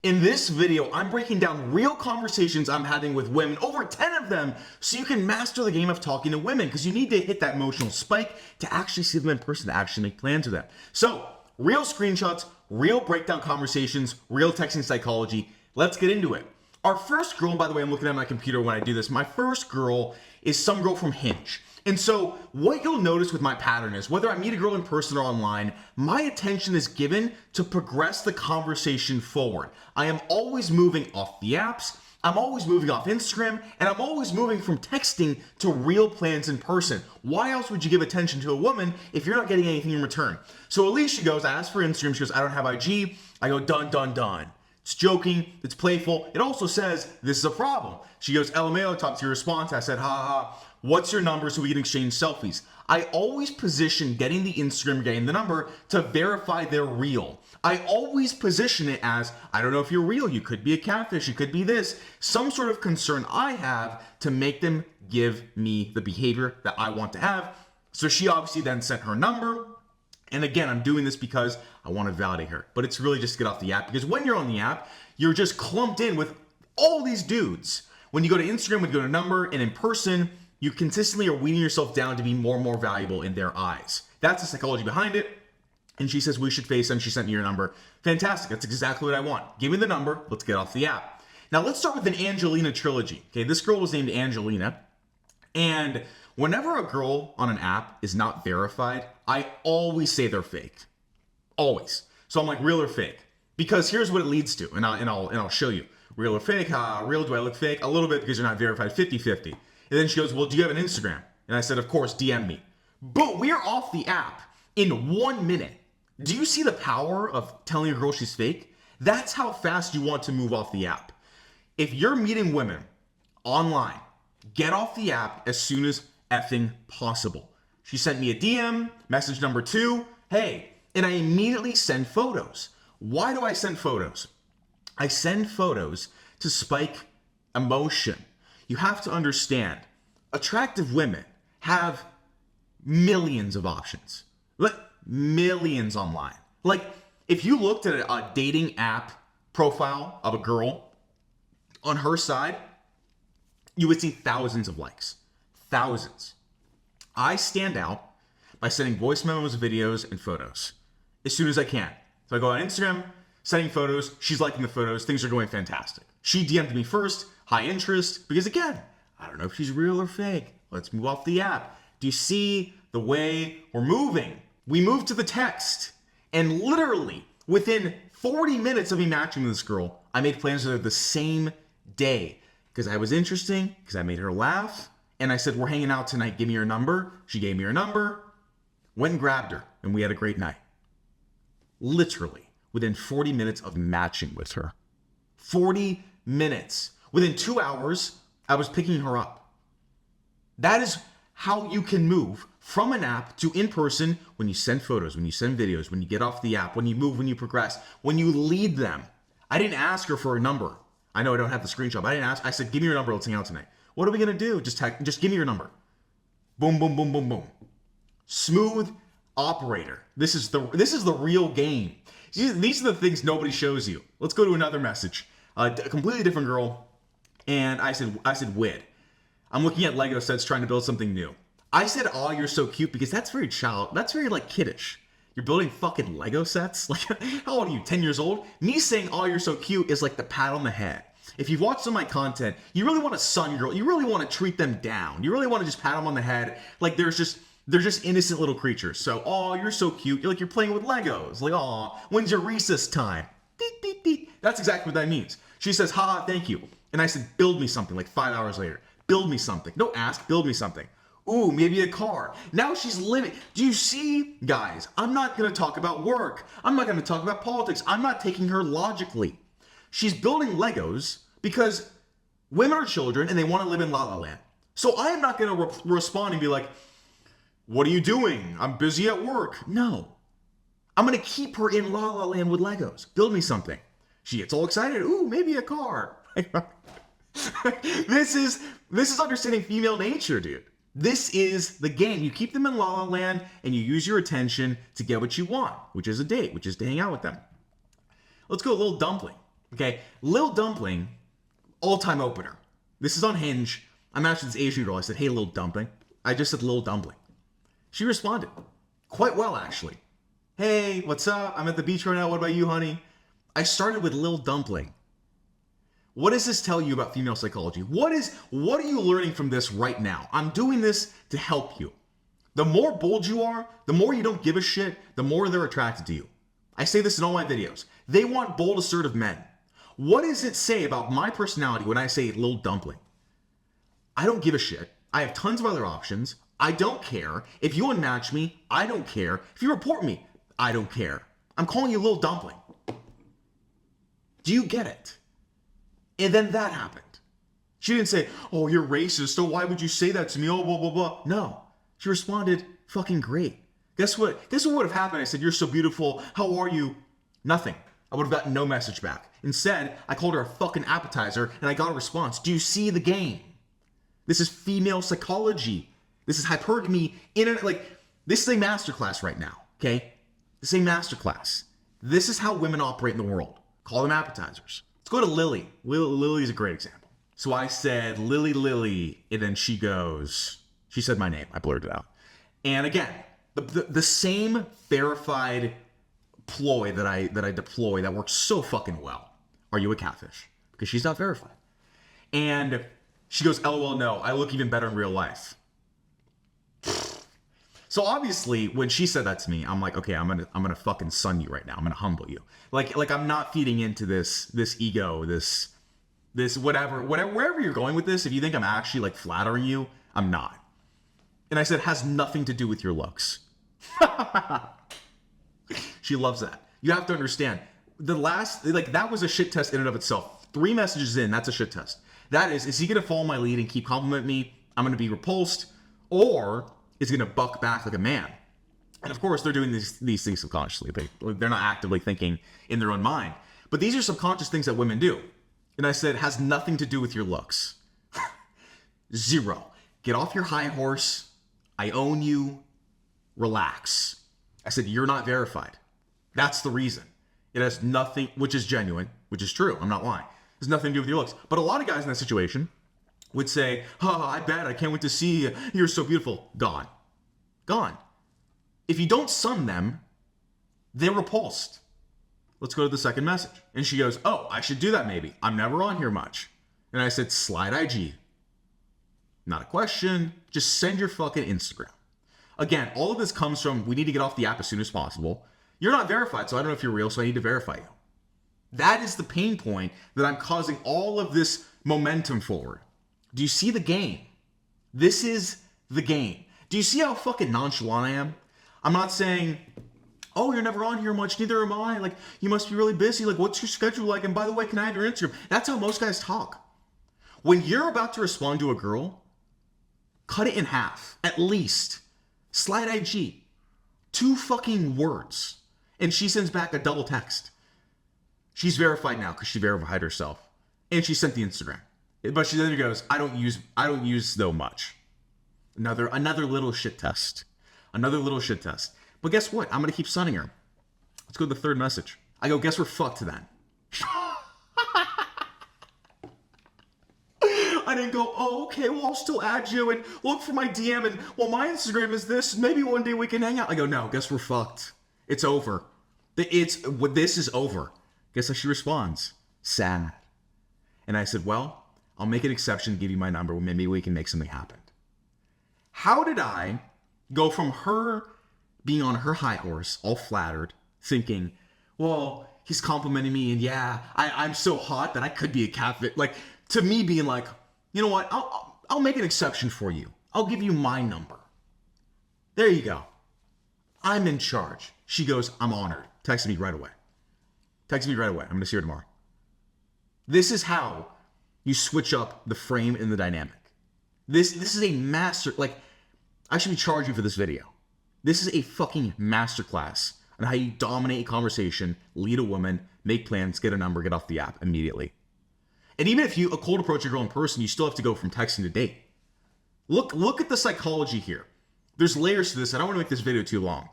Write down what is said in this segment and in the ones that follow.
In this video, I'm breaking down real conversations I'm having with women, over 10 of them, so you can master the game of talking to women, because you need to hit that emotional spike to actually see them in person, to actually make plans with them. So, real screenshots, real breakdown conversations, real texting psychology. Let's get into it. Our first girl, by the way, I'm looking at my computer when I do this. My first girl is some girl from Hinge. And so what you'll notice with my pattern is whether I meet a girl in person or online, my attention is given to progress the conversation forward. I am always moving off the apps, I'm always moving off Instagram, and I'm always moving from texting to real plans in person. Why else would you give attention to a woman if you're not getting anything in return? So Alicia goes, I asked for Instagram, she goes, I don't have IG. I go, done, done, done. It's joking, it's playful. It also says, this is a problem. She goes, LMAO, top tier response. I said, ha ha, what's your number so we can exchange selfies? I always position getting the Instagram, getting the number to verify they're real. I always position it as, I don't know if you're real, you could be a catfish, you could be this. Some sort of concern I have to make them give me the behavior that I want to have. So she obviously then sent her number. And again, I'm doing this because I want to validate her, but it's really just to get off the app, because when you're on the app, you're just clumped in with all these dudes. When you go to Instagram, when you go to number, and in person, you consistently are weaning yourself down to be more and more valuable in their eyes. That's the psychology behind it. And she says, we should FaceTime. She sent me your number. Fantastic. That's exactly what I want. Give me the number. Let's get off the app. Now let's start with an Angelina trilogy. Okay, this girl was named Angelina. And whenever a girl on an app is not verified, I always say they're fake. Always. So I'm like, real or fake? Because here's what it leads to, and I'll show you. Real or fake? Real, do I look fake? A little bit, because you're not verified, 50-50. And then she goes, well, do you have an Instagram? And I said, of course, DM me. Boom, we are off the app in 1 minute. Do you see the power of telling a girl she's fake? That's how fast you want to move off the app. If you're meeting women online, get off the app as soon as effing possible. She sent me a DM, message number 2, hey, and I immediately send photos. Why do I send photos? I send photos to spike emotion. You have to understand, attractive women have millions of options. Millions online. Like, if you looked at a dating app profile of a girl on her side, you would see thousands of likes. Thousands. I stand out by sending voice memos, videos, and photos as soon as I can. So I go on Instagram, sending photos, she's liking the photos, things are going fantastic. She DM'd me first, high interest, because again, I don't know if she's real or fake. Let's move off the app. Do you see the way we're moving? We moved to the text, and literally within 40 minutes of me matching with this girl, I made plans with her the same day because I was interesting, because I made her laugh, and I said, we're hanging out tonight, give me your number. She gave me her number, went and grabbed her, and we had a great night. Literally within 40 minutes of matching with her. 40 minutes. Within 2 hours, I was picking her up. That is how you can move from an app to in person when you send photos, when you send videos, when you get off the app, when you move, when you progress, when you lead them. I didn't ask her for a number. I know I don't have the screenshot, but I didn't ask. I said, give me your number, let's hang out tonight. What are we gonna do? Just give me your number. Boom, boom, boom, boom, boom. Smooth operator. This is the real game. These are the things nobody shows you. Let's go to another message. A completely different girl. And I said, Wid. I'm looking at Lego sets trying to build something new. I said, oh, you're so cute, because that's very like kiddish. You're building fucking Lego sets? Like, how old are you, 10 years old? Me saying, oh, you're so cute is like the pat on the head. If you've watched some of my content, you really want to sun girl. You really want to treat them down. You really want to just pat them on the head. Like they're just innocent little creatures. So, oh, you're so cute. You're playing with Legos. Like, oh, when's your recess time? Beep, beep, beep. That's exactly what that means. She says, ha, thank you. And I said, build me something, like 5 hours later. Build me something. Don't ask, build me something. Ooh, maybe a car. Now she's living. Do you see, guys? I'm not going to talk about work. I'm not going to talk about politics. I'm not taking her logically. She's building Legos because women are children and they want to live in La La Land. So I am not going to respond and be like, what are you doing? I'm busy at work. No. I'm going to keep her in La La Land with Legos. Build me something. She gets all excited. Ooh, maybe a car. This is understanding female nature, dude. This is the game. You keep them in La La Land and you use your attention to get what you want, which is a date, which is to hang out with them. Let's go a little dumpling. Okay, Lil Dumpling, all-time opener. This is on Hinge. I matched this Asian girl. I said, hey, Lil Dumpling. I just said Lil Dumpling. She responded. Quite well, actually. Hey, what's up? I'm at the beach right now. What about you, honey? I started with Lil Dumpling. What does this tell you about female psychology? What are you learning from this right now? I'm doing this to help you. The more bold you are, the more you don't give a shit, the more they're attracted to you. I say this in all my videos. They want bold, assertive men. What does it say about my personality when I say Lil Dumpling? I don't give a shit. I have tons of other options. I don't care. If you unmatch me, I don't care. If you report me, I don't care. I'm calling you Lil Dumpling. Do you get it? And then that happened. She didn't say, oh, you're racist, so why would you say that to me? Oh, blah, blah, blah. No. She responded, fucking great. Guess what? Guess what would have happened? I said, you're so beautiful. How are you? Nothing. I would have gotten no message back. Instead, I called her a fucking appetizer and I got a response. Do you see the game? This is female psychology. This is hypergamy. This is a masterclass right now, okay? This is a masterclass. This is how women operate in the world. Call them appetizers. Let's go to Lily. Lily is a great example. So I said, Lily, and then she said my name. I blurred it out. And again, the same verified ploy that I deploy that works so fucking well. Are you a catfish? Because she's not verified. And she goes, LOL, no, I look even better in real life. So obviously, when she said that to me, I'm like, okay, I'm gonna fucking sun you right now. I'm gonna humble you. Like I'm not feeding into this ego, this whatever, wherever you're going with this. If you think I'm actually like flattering you, I'm not. And I said, has nothing to do with your looks. She loves that. You have to understand, that was a shit test in and of itself. 3 messages in, that's a shit test. That is he gonna follow my lead and keep complimenting me? I'm gonna be repulsed, or is gonna buck back like a man? And of course, they're doing these things subconsciously. They're not actively thinking in their own mind. But these are subconscious things that women do. And I said, has nothing to do with your looks. 0. Get off your high horse. I own you. Relax. I said, you're not verified. That's the reason. It has nothing, which is genuine, which is true. I'm not lying. It has nothing to do with your looks. But a lot of guys in that situation would say, oh, I bet. I can't wait to see you. You're so beautiful. Gone. If you don't sun them, they're repulsed. Let's go to the second message. And she goes, oh, I should do that maybe. I'm never on here much. And I said, slide IG. Not a question. Just send your fucking Instagram. Again, all of this comes from, we need to get off the app as soon as possible. You're not verified, so I don't know if you're real, so I need to verify you. That is the pain point that I'm causing all of this momentum forward. Do you see the game? This is the game. Do you see how fucking nonchalant I am? I'm not saying, oh, you're never on here much, neither am I. Like, you must be really busy. Like, what's your schedule like? And by the way, can I have your Instagram? That's how most guys talk. When you're about to respond to a girl, cut it in half, at least. Slide IG. 2 fucking words. And she sends back a double text. She's verified now because she verified herself. And she sent the Instagram. But she then goes, I don't use though much. Another little shit test. But guess what? I'm going to keep sunning her. Let's go to the third message. I go, guess we're fucked then. I didn't go, oh, okay, well, I'll still add you and look for my DM and, well, my Instagram is this. Maybe one day we can hang out. I go, no, guess we're fucked. It's over. This is over. Guess how she responds? Sad. And I said, well, I'll make an exception, give you my number. Maybe we can make something happen. How did I go from her being on her high horse, all flattered, thinking, well, he's complimenting me, and yeah, I'm so hot that I could be a catfish, like, to me being like, you know what, I'll make an exception for you. I'll give you my number. There you go. I'm in charge. She goes, I'm honored. Text me right away. I'm going to see her tomorrow. This is how you switch up the frame and the dynamic. This is a master, like, I should be charging for this video. This is a fucking masterclass on how you dominate a conversation, lead a woman, make plans, get a number, get off the app immediately. And even if you cold approach a girl in person, you still have to go from texting to date. Look at the psychology here. There's layers to this. I don't want to make this video too long,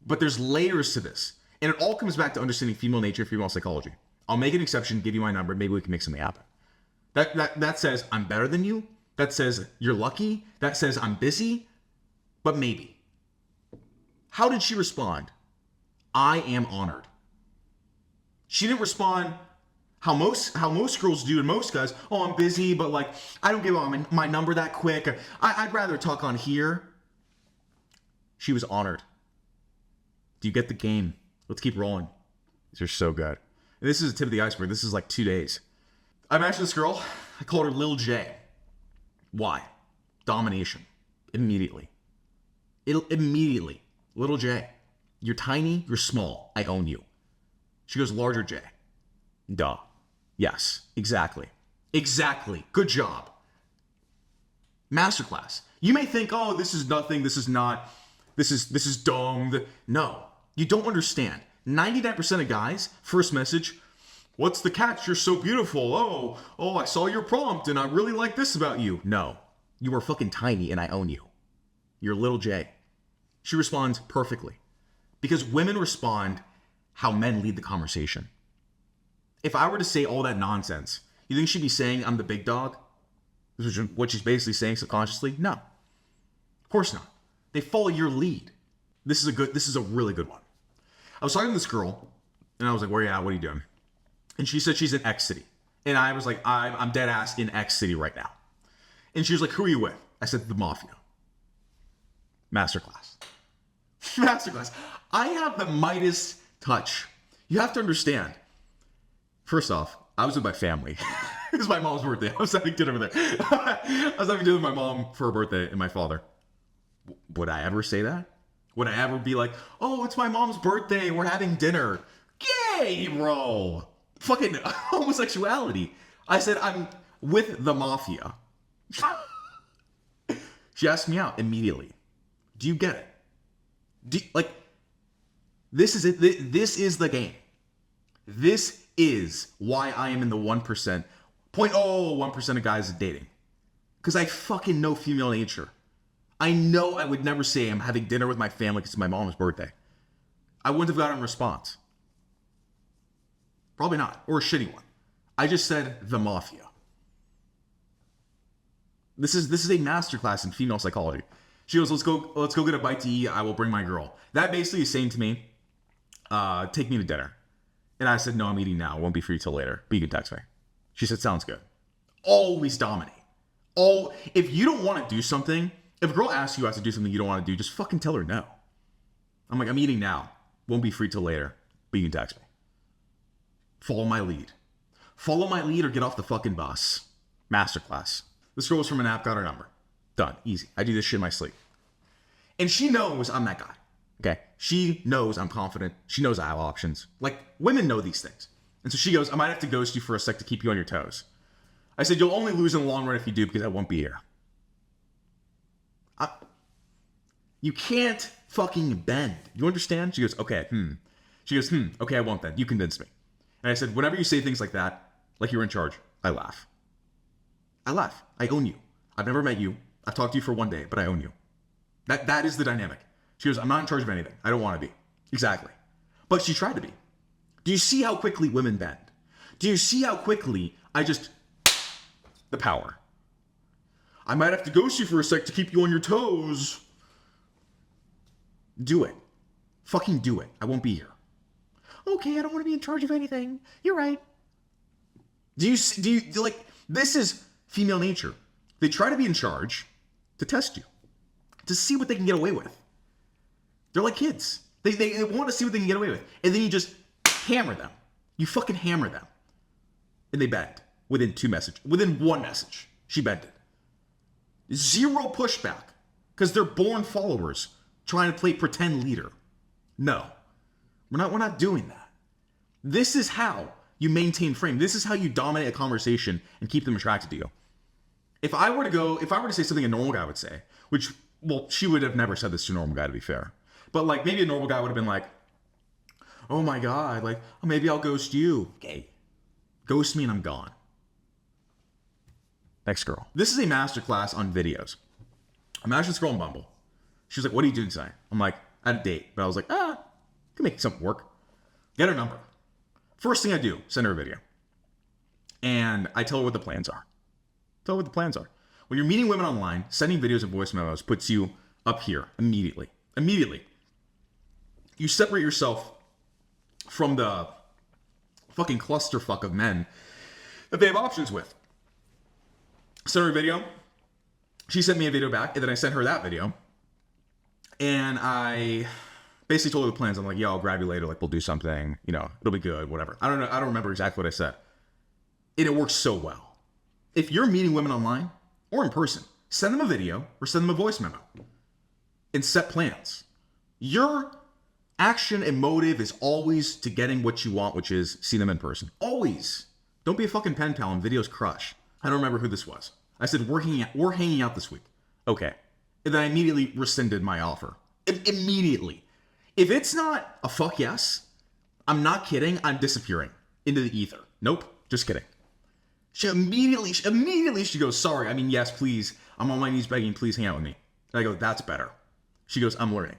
but there's layers to this. And it all comes back to understanding female nature, female psychology. I'll make an exception, give you my number. Maybe we can make something happen. That says I'm better than you. That says you're lucky. That says I'm busy. But maybe. How did she respond? I am honored. She didn't respond how most girls do and most guys. Oh, I'm busy, but like I don't give my number that quick. I'd rather talk on here. She was honored. Do you get the game? Let's keep rolling. These are so good. And this is the tip of the iceberg. This is like 2 days. I matched this girl. I called her Lil J. Why? Domination. Immediately. Immediately. Little J. You're tiny. You're small. I own you. She goes, larger J. Duh. Yes. Exactly. Exactly. Good job. Masterclass. You may think, oh, this is nothing. This is not. This is dumb. No. You don't understand. 99% of guys, first message, what's the catch? You're so beautiful. Oh, I saw your prompt and I really like this about you. No. You are fucking tiny and I own you. You're little J. She responds perfectly. Because women respond how men lead the conversation. If I were to say all that nonsense, you think she'd be saying I'm the big dog? Which is what she's basically saying subconsciously? No. Of course not. They follow your lead. This is a really good one. I was talking to this girl, and I was like, where you at? What are you doing? And she said she's in X City. And I was like, I'm dead ass in X City right now. And she was like, who are you with? I said, the Mafia. Masterclass. Masterclass. I have the Midas touch. You have to understand. First off, I was with my family. It was my mom's birthday. I was having dinner with her. I was having dinner with my mom for her birthday and my father. Would I ever say that? Would I ever be like, oh, it's my mom's birthday, we're having dinner? Gay, bro. Fucking homosexuality. I said, I'm with the Mafia. She asked me out immediately. Do you get it? This is it. This is the game. This is why I am in the 1%, 0.01% of guys dating. Because I fucking know female nature. I know I would never say I'm having dinner with my family because it's my mom's birthday. I wouldn't have gotten a response. Probably not. Or a shitty one. I just said the Mafia. This is a masterclass in female psychology. She goes, let's go get a bite to eat. I will bring my girl. That basically is saying to me, take me to dinner. And I said, no, I'm eating now. It won't be for you till later. But you can text me. She said, sounds good. Always dominate. If you don't want to do something, if a girl asks you to do something you don't want to do, just fucking tell her no. I'm like, I'm eating now. Won't be free till later. But you can text me. Follow my lead. Follow my lead or get off the fucking bus. Masterclass. This girl was from an app, got her number. Done. Easy. I do this shit in my sleep. And she knows I'm that guy. Okay? She knows I'm confident. She knows I have options. Like, women know these things. And so she goes, I might have to ghost you for a sec to keep you on your toes. I said, you'll only lose in the long run if you do because I won't be here. You can't fucking bend. You understand? She goes, okay, She goes, okay, I won't then. You convince me. And I said, whenever you say things like that, like you're in charge, I laugh. I laugh. I own you. I've never met you. I've talked to you for 1 day, but I own you. That is the dynamic. She goes, I'm not in charge of anything. I don't want to be. Exactly. But she tried to be. Do you see how quickly women bend? Do you see how quickly the power? I might have to ghost you for a sec to keep you on your toes. Do it. Fucking do it. I won't be here. Okay, I don't want to be in charge of anything. You're right. Do you like, this is female nature. They try to be in charge to test you, to see what they can get away with. They're like kids. They want to see what they can get away with. And then you just hammer them. You fucking hammer them. And they bend within one message. She bended. Zero pushback. Because they're born followers trying to play pretend leader. No. We're not doing that. This is how you maintain frame. This is how you dominate a conversation and keep them attracted to you. If I were to say something a normal guy would say, which, well, she would have never said this to a normal guy, to be fair. But like, maybe a normal guy would have been like, oh my God, like, oh, maybe I'll ghost you. Okay. Ghost me and I'm gone. Next girl. This is a masterclass on videos. I matched this girl on Bumble. She was like, what are you doing tonight? I'm like, I had a date. But I was like, can make something work. Get her number. First thing I do, send her a video. And I tell her what the plans are. Tell her what the plans are. When you're meeting women online, sending videos and voice memos puts you up here immediately. Immediately. You separate yourself from the fucking clusterfuck of men that they have options with. Sent her a video. She sent me a video back, and then I sent her that video. And I basically told her the plans. I'm like, yo, I'll grab you later. Like, we'll do something. You know, it'll be good, whatever. I don't know. I don't remember exactly what I said. And it works so well. If you're meeting women online or in person, send them a video or send them a voice memo and set plans. Your action and motive is always to getting what you want, which is see them in person. Always. Don't be a fucking pen pal and videos crush. I don't remember who this was. I said, we're hanging out this week. Okay. And then I immediately rescinded my offer. Immediately. If it's not a fuck yes, I'm not kidding, I'm disappearing into the ether. Nope. Just kidding. She goes, sorry, I mean, yes, please. I'm on my knees begging, please hang out with me. And I go, that's better. She goes, I'm learning.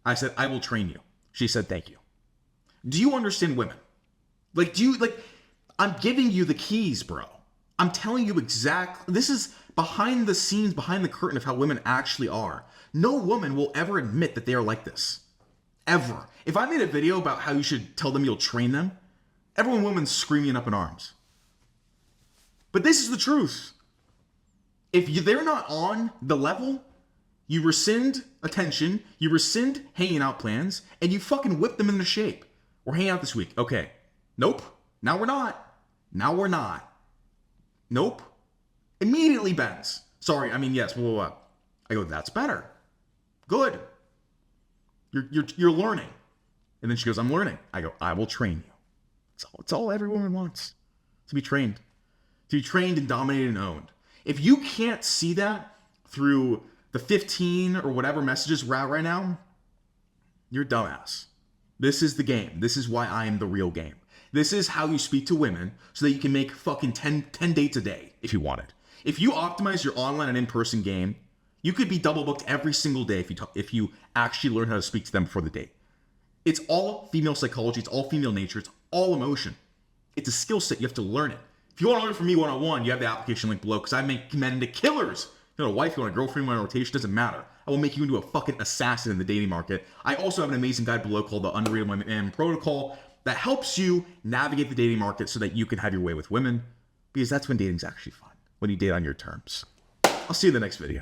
I said, I will train you. She said, thank you. Do you understand women? I'm giving you the keys, bro. I'm telling you exactly, this is behind the scenes, behind the curtain of how women actually are. No woman will ever admit that they are like this. Ever. If I made a video about how you should tell them you'll train them, every woman's screaming up in arms. But this is the truth. If they're not on the level, you rescind attention, you rescind hanging out plans, and you fucking whip them into shape. We're hanging out this week. Okay. Nope. Now we're not. Now we're not. Nope. Immediately bends. Sorry, I mean, yes, blah, blah, blah. I go, that's better. Good. You're learning. And then she goes, I'm learning. I go, I will train you. It's all every woman wants. To be trained. To be trained and dominated and owned. If you can't see that through the 15 or whatever messages we're at right now, you're a dumbass. This is the game. This is why I am the real game. This is how you speak to women so that you can make fucking 10 dates a day if you want it. If you optimize your online and in-person game, you could be double booked every single day if you actually learn how to speak to them before the date. It's all female psychology. It's all female nature. It's all emotion. It's a skill set. You have to learn it. If you want to learn from me one-on-one, you have the application link below because I make men into killers. You want a wife, you want a girlfriend, you want a rotation, doesn't matter. I will make you into a fucking assassin in the dating market. I also have an amazing guide below called the Unreadable Man Protocol that helps you navigate the dating market so that you can have your way with women, because that's when dating's actually fun, when you date on your terms. I'll see you in the next video.